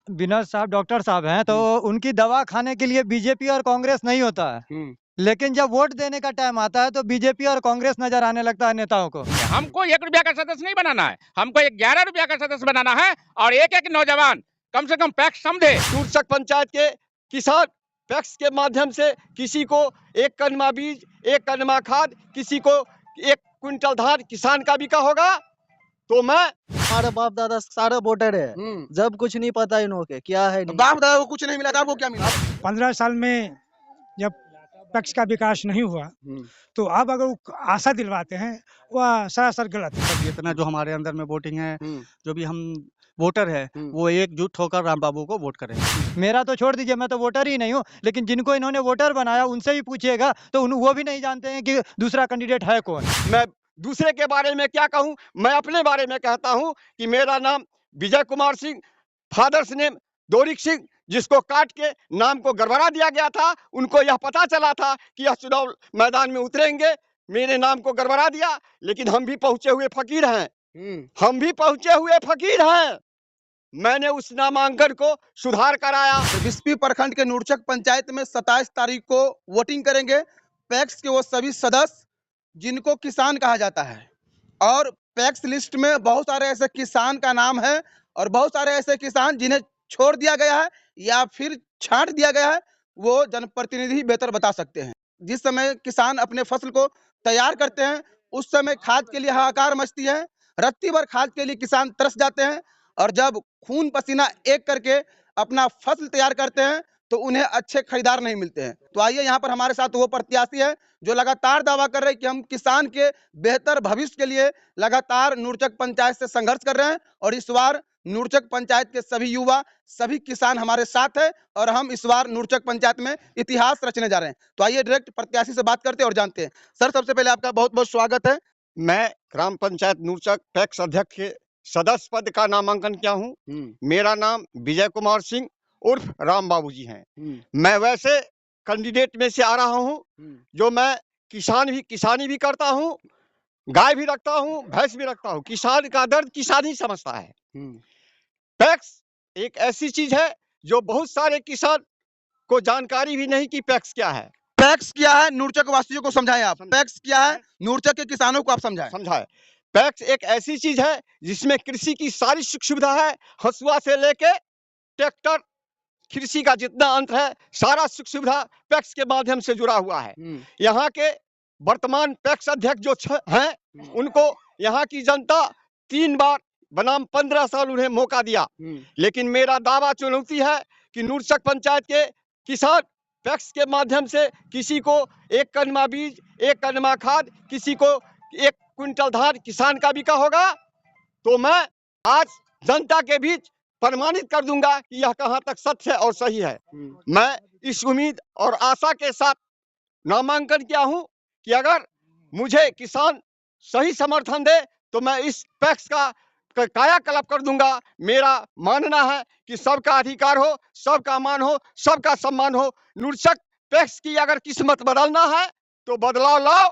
विनोद साहब डॉक्टर साहब हैं, तो उनकी दवा खाने के लिए बीजेपी और कांग्रेस नहीं होता है। लेकिन जब वोट देने का टाइम आता है, तो बीजेपी और कांग्रेस नज़र आने लगता है नेताओं को। हमको 1 रुपया का सदस्य नहीं बनाना है, हमको 11 रुपया का सदस्य बनाना है और एक-एक नौजवान कम से कम पैक्स समझे। नूरचक पंचायत के किसान पैक्स के माध्यम से किसी को 1 कदमा बीज, 1 कदमा खाद, किसी को 1 क्विंटल धान किसान का बिका होगा, तो मैं हमारे बाप दादा सारे वोटर है। जब कुछ नहीं पता इन्हों के क्या है नहीं। बाप दादा को कुछ नहीं मिला था, आपको क्या मिला? 15 साल में जब पैक्स का विकास नहीं हुआ, तो अब अगर वो आशा दिलवाते हैं, वह सरासर गलत है। जितना जो हमारे अंदर में वोटिंग है, जो भी हम वोटर है, वो एकजुट होकर राम बाबू को वोट करेंगे। मेरा तो छोड़ दीजिए, मैं तो वोटर ही नहीं हूँ, लेकिन जिनको इन्होंने वोटर बनाया उनसे भी पूछिएगा, तो वो भी नहीं जानते हैं कि दूसरा कैंडिडेट है कौन। मैं दूसरे के बारे में क्या कहूँ, मैं अपने बारे में कहता हूँ कि मेरा नाम विजय कुमार सिंह, फादर्स नेम दोरिक सिंह, जिसको काट के नाम को गड़बड़ा दिया गया था। उनको यह पता चला था कि यह चुनाव मैदान में उतरेंगे, मेरे नाम को गड़बड़ा दिया, लेकिन हम भी पहुंचे हुए फकीर हैं, हम भी पहुंचे हुए फकीर हैं। मैंने उस नामांकन को सुधार कराया। बिस्पी प्रखंड के नूरचक पंचायत में 27 तारीख को वोटिंग करेंगे। पैक्स के वो सभी सदस्य जिनको किसान कहा जाता है, और पैक्स लिस्ट में बहुत सारे ऐसे किसान का नाम है और बहुत सारे ऐसे किसान जिन्हें छोड़ दिया गया है या फिर छांट दिया गया है, वो जनप्रतिनिधि बेहतर बता सकते हैं। जिस समय किसान अपने फसल को तैयार करते हैं, उस समय खाद के लिए हाहाकार मचती है, रत्ती भर खाद के लिए किसान तरस जाते हैं, और जब खून पसीना एक करके अपना फसल तैयार करते हैं, तो उन्हें अच्छे खरीदार नहीं मिलते हैं। तो आइए, यहाँ पर हमारे साथ वो प्रत्याशी है जो लगातार दावा कर रहे हैं कि हम किसान के बेहतर भविष्य के लिए लगातार नूरचक पंचायत से संघर्ष कर रहे हैं, और इस बार नूरचक पंचायत के सभी युवा, सभी किसान हमारे साथ है, और हम इस बार नूरचक पंचायत में इतिहास रचने जा रहे हैं। तो आइए डायरेक्ट प्रत्याशी से बात करते हैं और जानते हैं। सर, सबसे पहले आपका बहुत बहुत स्वागत है। मैं ग्राम पंचायत नूरचक पैक्स अध्यक्ष के सदस्य पद का नामांकन किया हूँ। मेरा नाम विजय कुमार सिंह उर्फ राम बाबू जी हैं। मैं वैसे कैंडिडेट में से आ रहा हूँ जो मैं किसानी भी करता हूँ, गाय भी रखता हूँ, भैंस भी रखता हूँ। किसान का दर्द किसान ही समझता है। पैक्स एक ऐसी चीज है जो बहुत सारे किसान को जानकारी भी नहीं कि पैक्स क्या है। पैक्स क्या है, नूरचक वासियों को समझाएं आप। पैक्स क्या है, नूरचक के किसानों को आप समझाएं। पैक्स एक ऐसी चीज है जिसमें कृषि की सारी सुख सुविधा है, हसुआ से लेके ट्रैक्टर, कृषि का जितना अंत है, सारा सुख सुविधा पैक्स के माध्यम से जुड़ा हुआ है। यहाँ के वर्तमान पैक्स अध्यक्ष जो हैं, उनको यहाँ की जनता 3 बार बनाम 15 साल उन्हें मौका दिया, लेकिन मेरा दावा चुनौती है कि नूरचक पंचायत के किसान पैक्स के माध्यम से किसी को 1 कदमा बीज, 1 कदमा खाद, किसी को 1 क्विंटल धान किसान का बिका होगा, तो मैं आज जनता के बीच प्रमाणित कर दूंगा कि यह कहां तक सत्य है और सही है। मैं इस उम्मीद और आशा के साथ नामांकन किया हूं कि अगर मुझे किसान सही समर्थन दे, तो मैं इस पैक्स का कायाकल्प कर दूंगा। मेरा मानना है कि सबका अधिकार हो, सबका मान हो, सबका सम्मान हो। नूरचक पैक्स की अगर किस्मत बदलना है, तो बदलाव लाओ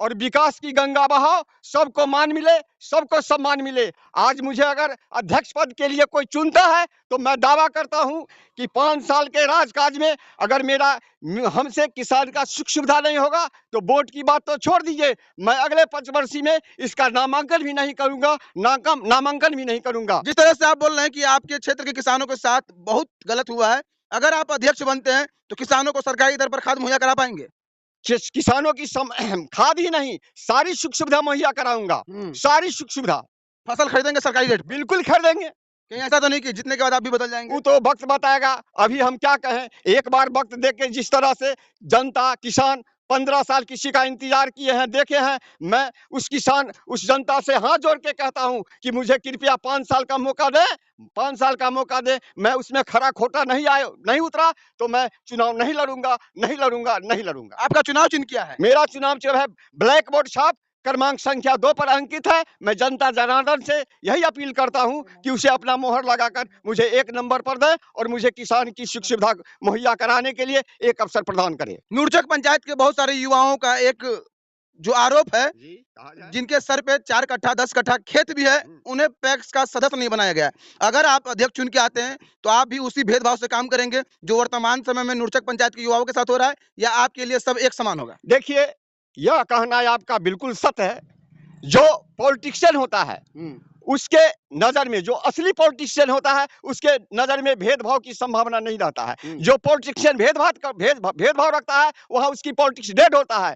और विकास की गंगा बहाओ, सबको मान मिले, सबको सम्मान मिले। आज मुझे अगर अध्यक्ष पद के लिए कोई चुनता है, तो मैं दावा करता हूं कि 5 साल के राजकाज में अगर हमसे किसान का सुख सुविधा नहीं होगा, तो वोट की बात तो छोड़ दीजिए, मैं अगले 5 वर्षीय में इसका नामांकन भी नहीं करूंगा, नामांकन भी नहीं करूंगा। जिस तरह से आप बोल रहे हैं कि आपके क्षेत्र के किसानों के साथ बहुत गलत हुआ है, अगर आप अध्यक्ष बनते हैं तो किसानों को सरकारी दर पर खाद मुहैया करा पाएंगे? किसानों की खाद ही नहीं, सारी सुख सुविधा मुहैया कराऊंगा, सारी सुख सुविधा। फसल खरीदेंगे सरकारी रेट? बिल्कुल खरीदेंगे। कहीं ऐसा तो नहीं कि जितने के बाद आप भी बदल जाएंगे? वो तो वक्त बताएगा, अभी हम क्या कहें। एक बार वक्त देके जिस तरह से जनता, किसान 15 साल किसी का इंतजार किए हैं, देखे हैं, मैं उस जनता से हाथ जोड़ के कहता हूं कि मुझे कृपया 5 साल का मौका दे, 5 साल का मौका दे। मैं उसमें खरा खोटा नहीं उतरा, तो मैं चुनाव नहीं लड़ूंगा। आपका चुनाव चिन्ह क्या है? मेरा चुनाव चिन्ह है ब्लैक बोर्ड छाप, क्रमांक संख्या 2 पर अंकित है। मैं जनता जनार्दन से यही अपील करता हूं कि उसे अपना मोहर लगाकर मुझे 1 नंबर पर दे और मुझे किसान की सुख सुविधा मुहैया कराने के लिए एक अवसर प्रदान करे। नूरचक पंचायत के बहुत सारे युवाओं का एक जो आरोप है, जी, कहा जाए। जिनके सर पे 4 कट्ठा 10 कट्ठा खेत भी है, उन्हें पैक्स का सदस्य नहीं बनाया गया है। अगर आप अध्यक्ष चुन के आते हैं तो आप भी उसी भेदभाव से काम करेंगे जो वर्तमान समय में नुरचक पंचायत के युवाओं के साथ हो रहा है, या आपके लिए सब एक समान होगा? देखिए, यह कहना आपका बिल्कुल सत्य है। जो पॉलिटिशियन होता है उसके नजर में, जो असली पॉलिटिशियन होता है उसके नजर में भेदभाव की संभावना नहीं रहता है। जो पॉलिटिशियन भेदभाव रखता है वहां उसकी पॉलिटिक्स डेड होता है।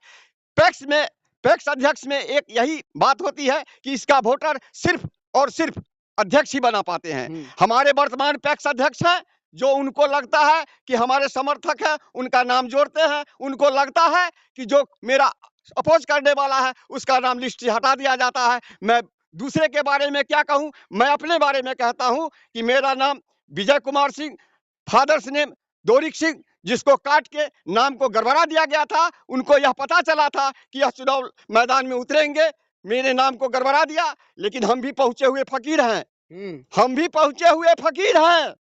पैक्स अध्यक्ष में एक यही बात होती है कि इसका वोटर सिर्फ और सिर्फ अध्यक्ष ही बना पाते हैं। हमारे वर्तमान पैक्स अध्यक्ष हैं, जो उनको लगता है कि हमारे समर्थक हैं उनका नाम जोड़ते हैं, उनको लगता है कि जो मेरा अपोज करने वाला है उसका नाम लिस्ट से हटा दिया जाता है। मैं दूसरे के बारे में क्या कहूं, मैं अपने बारे में कहता हूं कि मेरा नाम विजय कुमार सिंह, फादर्स नेम दोरिक सिंह, जिसको काट के नाम को गड़बड़ा दिया गया था। उनको यह पता चला था कि यह चुनाव मैदान में उतरेंगे, मेरे नाम को गड़बड़ा दिया। लेकिन हम भी पहुंचे हुए फकीर हैं, हम भी पहुंचे हुए फकीर हैं।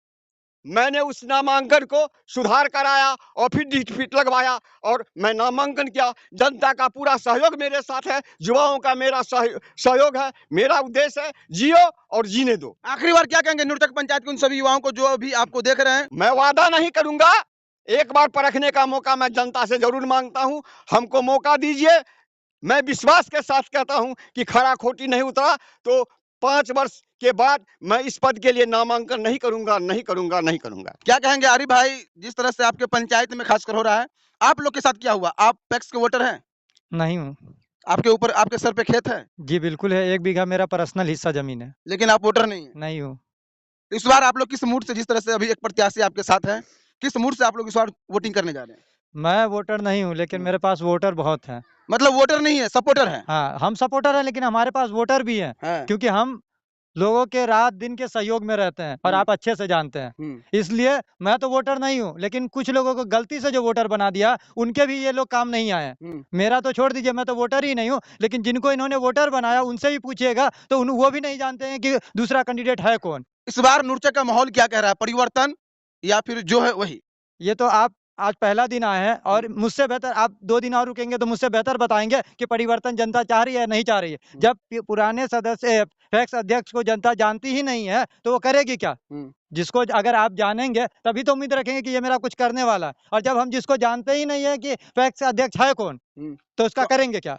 मैंने उस नामांकन को सुधार कराया और फिर डिफिट लगवाया और मैं नामांकन किया। जनता का पूरा सहयोग मेरे साथ है, युवाओं का मेरा सहयोग है। मेरा उद्देश्य है जियो और जीने दो। आखिरी बार क्या कहेंगे नुरचक पंचायत के उन सभी युवाओं को जो अभी आपको देख रहे हैं? मैं वादा नहीं करूंगा, एक बार परखने का मौका मैं जनता से जरूर मांगता हूं। हमको मौका दीजिए। मैं विश्वास के साथ कहता हूं कि खरा खोटी नहीं उतरा तो 5 वर्ष के बाद मैं इस पद के लिए नामांकन नहीं करूंगा। क्या कहेंगे आरिफ भाई, जिस तरह से आपके पंचायत में खासकर हो रहा है, आप लोग के साथ क्या हुआ? आप पैक्स के वोटर हैं? नहीं हूँ। आपके ऊपर, आपके सर पे खेत है? जी बिल्कुल है, 1 बीघा मेरा पर्सनल हिस्सा जमीन है। लेकिन आप वोटर नहीं है? नहीं हूँ। इस बार आप लोग किस मूड से, जिस तरह से अभी एक प्रत्याशी आपके साथ है, किस मूड से आप लोग इस बार वोटिंग करने जा रहे हैं? मैं वोटर नहीं हूँ, लेकिन मेरे पास वोटर बहुत हैं। मतलब वोटर नहीं है, सपोर्टर है? हाँ, हम सपोर्टर हैं, लेकिन हमारे पास वोटर भी हैं, क्योंकि हम लोगों के रात दिन के सहयोग में रहते हैं और आप अच्छे से जानते हैं। इसलिए मैं तो वोटर नहीं हूँ, लेकिन कुछ लोगों को गलती से जो वोटर बना दिया, उनके भी ये लोग काम नहीं आए। मेरा तो छोड़ दीजिए, मैं तो वोटर ही नहीं हूँ, लेकिन जिनको इन्होंने वोटर बनाया उनसे भी पूछिएगा तो वो भी नहीं जानते हैं कि दूसरा कैंडिडेट है कौन। इस बार नुरचक का माहौल क्या कह रहा है? परिवर्तन या फिर जो है वही? ये तो आप आज पहला दिन आए हैं और मुझसे बेहतर आप 2 दिन और रुकेंगे तो मुझसे बेहतर बताएंगे कि परिवर्तन जनता चाह रही है या नहीं चाह रही है। जब पुराने सदस्य पैक्स अध्यक्ष को जनता जानती ही नहीं है तो वो करेगी क्या? जिसको अगर आप जानेंगे तभी तो उम्मीद रखेंगे कि ये मेरा कुछ करने वाला है, और जब हम जिसको जानते ही नहीं है कि पैक्स अध्यक्ष है कौन, तो उसका करेंगे क्या?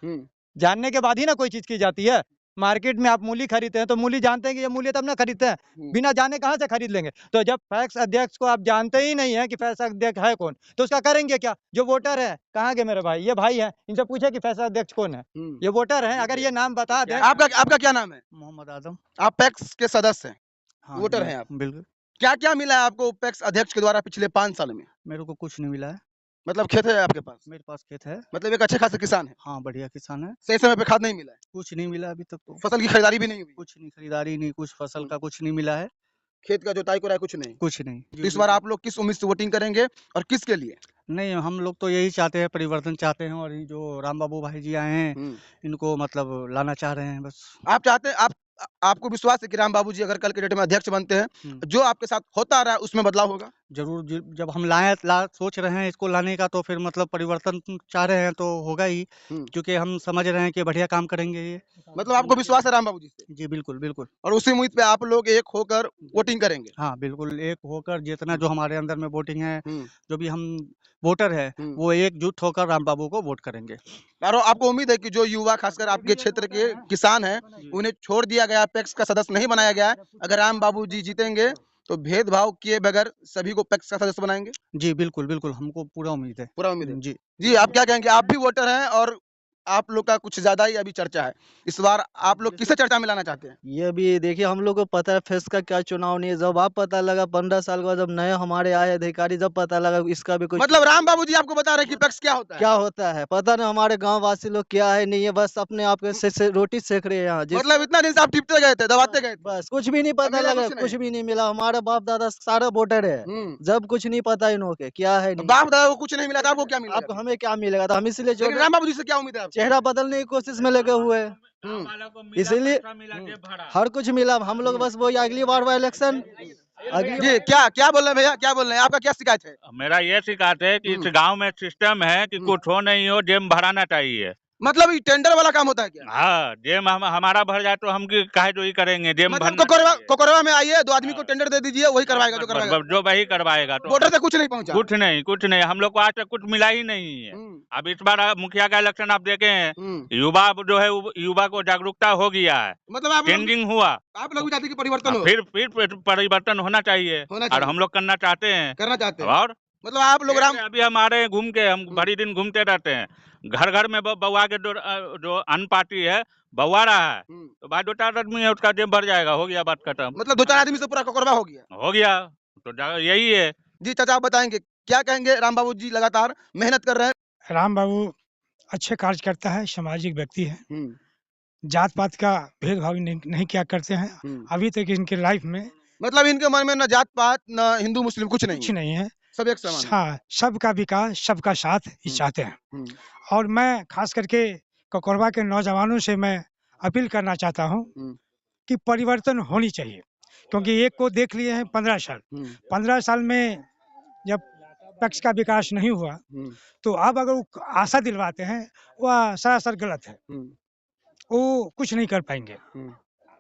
जानने के बाद ही ना कोई चीज की जाती है। मार्केट में आप मूली खरीदते हैं तो मूली जानते हैं कि ये मूली तब ना खरीदते हैं, बिना जाने कहाँ से खरीद लेंगे? तो जब पैक्स अध्यक्ष को आप जानते ही नहीं है कि पैक्स अध्यक्ष है कौन, तो उसका करेंगे क्या? जो वोटर है, कहाँ गए मेरे भाई? ये भाई है, इनसे पूछे कि पैक्स अध्यक्ष कौन है? ये वोटर है, अगर ये नाम बता दें। आपका क्या नाम है? मोहम्मद आदम। आप पैक्स के सदस्य हैं? हाँ, वोटर हैं आप? बिल्कुल। क्या क्या मिला है आपको पैक्स अध्यक्ष के द्वारा पिछले 5 साल में? मेरे को कुछ नहीं मिला है। मतलब खेत है आपके पास? मेरे पास खेत है। मतलब एक अच्छे खासे किसान है? हाँ, बढ़िया किसान है। सही समय पे खाद नहीं मिला है? कुछ नहीं मिला अभी तक तो। फसल की खरीदारी भी नहीं हुई? कुछ नहीं, खरीदारी नहीं, कुछ फसल का कुछ नहीं मिला है। खेत का जोताई कोराई कुछ नहीं? कुछ नहीं। तो इस बार आप लोग किस उम्मीद से वोटिंग करेंगे और किसके लिए? नहीं, हम लोग तो यही चाहते हैं, परिवर्तन चाहते हैं, और ये जो राम बाबू भाई जी आए हैं, इनको मतलब लाना चाह रहे हैं बस। आप चाहते हैं, आपको विश्वास है कि राम बाबू जी अगर कल के डेट में अध्यक्ष बनते हैं, जो आपके साथ होता आ रहा है उसमें बदलाव होगा? जरूर, जब हम सोच रहे हैं इसको लाने का, तो फिर मतलब परिवर्तन चाह रहे हैं तो होगा ही, क्योंकि हम समझ रहे हैं कि बढ़िया काम करेंगे ये। मतलब आपको विश्वास है राम बाबू जी से? जी बिल्कुल बिल्कुल। और उसी उम्मीद पे आप लोग एक होकर वोटिंग करेंगे? हाँ बिल्कुल, एक होकर, जितना जो हमारे अंदर में वोटिंग है, जो भी हम वोटर है, वो एकजुट होकर राम बाबू को वोट करेंगे। और आपको उम्मीद है कि जो युवा, खासकर आपके क्षेत्र के किसान हैं, उन्हें छोड़ दिया गया, पैक्स का सदस्य नहीं बनाया गया है, अगर राम बाबू जी जीतेंगे तो भेदभाव किए बगैर सभी को पैक्स का सदस्य बनाएंगे? जी बिल्कुल बिल्कुल, हमको पूरा उम्मीद है। पूरा उम्मीद है? जी जी, आप क्या कहेंगे? आप भी वोटर हैं और आप लोग का कुछ ज्यादा ही अभी चर्चा है। इस बार आप लोग किसे चर्चा में लाना चाहते हैं? ये भी देखिए, हम लोग को पता है फेस का क्या चुनाव नहीं है। जब आप पता लगा 15 साल बाद, जब नए हमारे आए अधिकारी, जब पता लगा इसका भी कुछ, मतलब राम बाबू जी आपको बता रहे हैं कि पैक्स क्या होता है? क्या होता है पता नहीं। हमारे गांव वासी लोग क्या है नहीं है, बस अपने आप के से रोटी सेक रहे हैं यहाँ। मतलब इतना दिन से आप टिपते गए थे, दबाते गए थे? बस कुछ भी नहीं पता मिला लगा, कुछ भी नहीं मिला। हमारा बाप दादा सारा वोटर है, जब कुछ नहीं पता इन्हों के क्या है नहीं। बाप दादा को कुछ नहीं मिला था, आपको क्या मिला? आपको हमें क्या मिलेगा था, हम इसलिए लेकिन राम बाबू जी से क्या उम्मीद है आपको? चेहरा बदलने की कोशिश में लगे हुए हैं, इसीलिए हर कुछ मिला। हम लोग बस वो अगली बार वो इलेक्शन जी, क्या बोल रहे हैं भैया, क्या बोल रहे हैं? आपका क्या शिकायत है? मेरा ये शिकायत है कि इस गांव में सिस्टम है कि कुछ हो नहीं हो, जेब भराना चाहिए। मतलब ये टेंडर वाला काम होता है क्या? हाँ, जेम हमारा भर जाए तो हम काहे जो ही करेंगे, जेम मतलब भरना चाहिए। कोकोरवा में आइए, 2 आदमी को हाँ। टेंडर दे दीजिए, वही करवाएगा जो करवाएगा। जो वही करवाएगा तो बॉर्डर तक कुछ नहीं पहुंचा। कुछ नहीं, हम लोग को आज तक कुछ मिला ही नहीं है। अब इस बार मुखिया का इलेक्शन आप देखे हैं, युवा जो है युवा को जागरूकता हो गया है, मतलब आप चेंजिंग हुआ, आप लोग भी चाहते हैं कि परिवर्तन हो? फिर परिवर्तन होना चाहिए और हम लोग करना चाहते हैं। करना चाहते हैं। और मतलब आप लोग राम अभी हमारे घूम के हम भरी दिन घूमते रहते हैं, घर घर में बउआ के जो अन्न पार्टी है बउआ रहा है, तो भाई 2-4 आदमी है उसका जेब भर जाएगा, हो गया बात खत्म। मतलब 2-4 आदमी से पूरा कोकोरवा हो गया। तो यही है। जी चाचा, आप बताएंगे क्या कहेंगे? राम बाबू जी लगातार मेहनत कर रहे हैं। राम बाबू अच्छे कार्य करता है, सामाजिक व्यक्ति है, जात पात का भेदभाव नहीं क्या करते हैं अभी तक इनके लाइफ में। मतलब इनके मन में न जात पात न हिंदू मुस्लिम कुछ नहीं है, है। सब एक समान है। हाँ, सबका विकास, सबका साथ ही चाहते हैं। और मैं खास करके ककोरवा के नौजवानों से मैं अपील करना चाहता हूँ कि परिवर्तन होनी चाहिए, क्योंकि एक को देख लिए हैं 15 साल। 15 साल में जब पैक्स का विकास नहीं हुआ, तो अब अगर वो आशा दिलवाते हैं, वह सरासर गलत है। वो कुछ नहीं कर पाएंगे।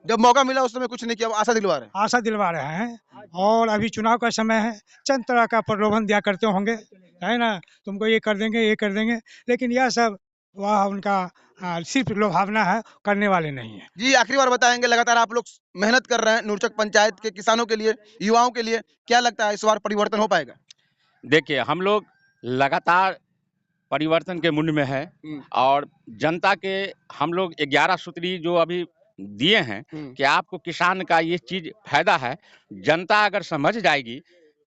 जब मौका मिला उस समय कुछ नहीं किया, आशा दिलवा रहे हैं। आशा दिलवा रहे हैं, और अभी चुनाव का समय है, चंद तरह का प्रलोभन दिया करते होंगे, है ना, तुमको ये कर देंगे, लेकिन यह सब वह उनका सिर्फ लोभावना है, करने वाले नहीं है। जी आखिरी बार बताएंगे, लगातार आप लोग मेहनत कर रहे हैं नूरचक पंचायत के किसानों के लिए, युवाओं के लिए, क्या लगता है इस बार परिवर्तन हो पाएगा? देखिए, हम लोग लगातार परिवर्तन के मुंड में है और जनता के हम लोग 11 सूत्री जो अभी दिए हैं कि आपको किसान का ये चीज फायदा है, जनता अगर समझ जाएगी,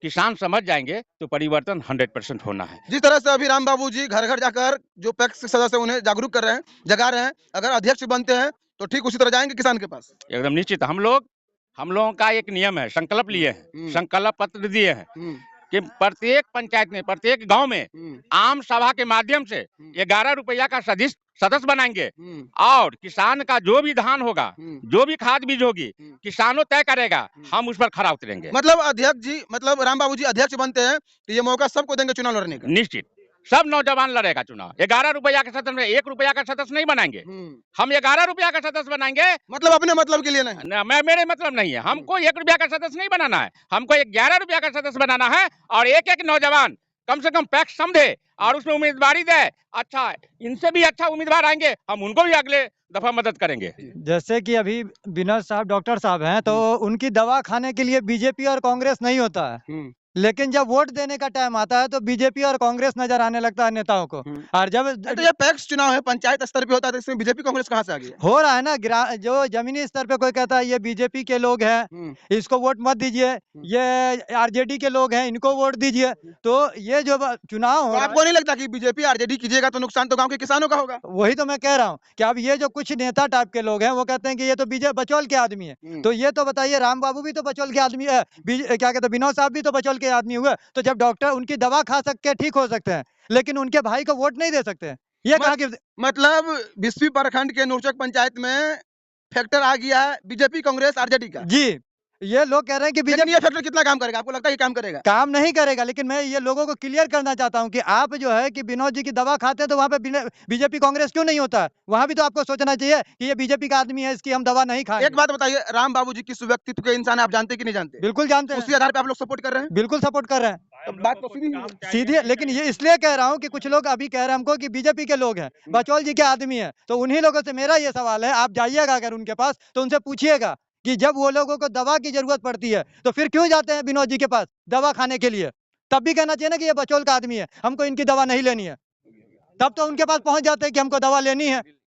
किसान समझ जाएंगे तो परिवर्तन 100% होना है। जिस तरह से अभी राम बाबू जी घर घर जाकर जो पैक्स के सदस्य उन्हें जागरूक कर रहे हैं, जगा रहे हैं, अगर अध्यक्ष बनते हैं तो ठीक उसी तरह जाएंगे किसान के पास। एकदम निश्चित। हम लोगों का एक नियम है, संकल्प लिए हैं, संकल्प पत्र दिए हैं कि प्रत्येक पंचायत में, प्रत्येक गांव में आम सभा के माध्यम से 11 रुपया का सदस्य बनाएंगे और किसान का जो भी धान होगा, जो भी खाद बीज होगी, किसानों तय करेगा, हम उस पर खरा उतरेंगे। मतलब अध्यक्ष जी, मतलब राम बाबू जी अध्यक्ष बनते हैं तो ये मौका सबको देंगे चुनाव लड़ने का? निश्चित, सब नौजवान लड़ेगा चुनाव। 11 रुपया का सदस्य में 1 रुपया का सदस्य नहीं बनाएंगे, हम 11 रुपया का सदस्य बनाएंगे। मतलब अपने मतलब के लिए नहीं? मेरे मतलब नहीं है, हमको 1 रुपया का सदस्य नहीं बनाना है, हमको 11 रुपया का सदस्य बनाना है और एक नौजवान कम से कम पैक्स समझे और उसमें उम्मीदवारी दे। अच्छा, इनसे भी अच्छा उम्मीदवार आएंगे, हम उनको भी अगले दफा मदद करेंगे। जैसे कि अभी विनोद साहब डॉक्टर साहब हैं, तो उनकी दवा खाने के लिए बीजेपी और कांग्रेस नहीं होता है, लेकिन जब वोट देने का टाइम आता है तो बीजेपी और कांग्रेस नजर आने लगता है नेताओं को। और जब तो ये पैक्स चुनाव है, पंचायत स्तर पे होता है, तो इसमें बीजेपी कांग्रेस कहाँ से आ गई? हो रहा है ना, जो जमीनी स्तर पे कोई कहता है ये बीजेपी के लोग हैं, इसको वोट मत दीजिए, ये आरजेडी के लोग हैं, इनको वोट दीजिए। तो ये जो चुनाव हो तो आपको नहीं लगता कि बीजेपी आरजेडी कीजिएगा तो नुकसान तो गांव के किसानों का होगा? वही तो मैं कह रहा हूँ कि अब ये जो कुछ नेता टाइप के लोग हैं, वो कहते हैं कि ये तो बीजेपी बचौल के आदमी है। तो ये तो बताइए, राम बाबू भी तो बचौल के आदमी है, क्या कहते हैं, विनोद साहब भी तो बचौल के आदमी हुए। तो जब डॉक्टर उनकी दवा खा सकते, ठीक हो सकते हैं, लेकिन उनके भाई को वोट नहीं दे सकते हैं, ये कहा कि मतलब 20वीं प्रखंड के नूरचक पंचायत में फैक्टर आ गया है बीजेपी कांग्रेस आरजेडी का। जी, ये लोग कह रहे हैं कि बीजेपी ये फैक्टर कितना काम करेगा? आपको लगता है ये काम करेगा? काम नहीं करेगा, लेकिन मैं ये लोगों को क्लियर करना चाहता हूं कि आप जो है कि विनोद जी की दवा खाते हैं तो वहां पे बीजेपी कांग्रेस क्यों नहीं होता है? वहां भी तो आपको सोचना चाहिए कि ये बीजेपी का आदमी है, इसकी हम दवा नहीं खाएंगे। एक बात बताइए, राम बाबू जी किस व्यक्तित्व के इंसान आप जानते कि नहीं जानते? बिल्कुल जानते हैं, उसी आधार पे आप लोग सपोर्ट कर रहे हैं? बिल्कुल सपोर्ट कर रहे हैं। तो बात तो सीधी है, लेकिन ये इसलिए कह रहा हूँ कि कुछ लोग अभी कह रहे हैं हमको कि बीजेपी के लोग हैं, बचौल जी के आदमी है, तो उन्हीं लोगों से मेरा ये सवाल है, आप जाइएगा अगर उनके पास तो उनसे पूछिएगा कि जब वो लोगों को दवा की जरूरत पड़ती है तो फिर क्यों जाते हैं विनोद जी के पास दवा खाने के लिए? तब भी कहना चाहिए ना कि ये बचौल का आदमी है, हमको इनकी दवा नहीं लेनी है, तब तो उनके पास पहुंच जाते हैं कि हमको दवा लेनी है।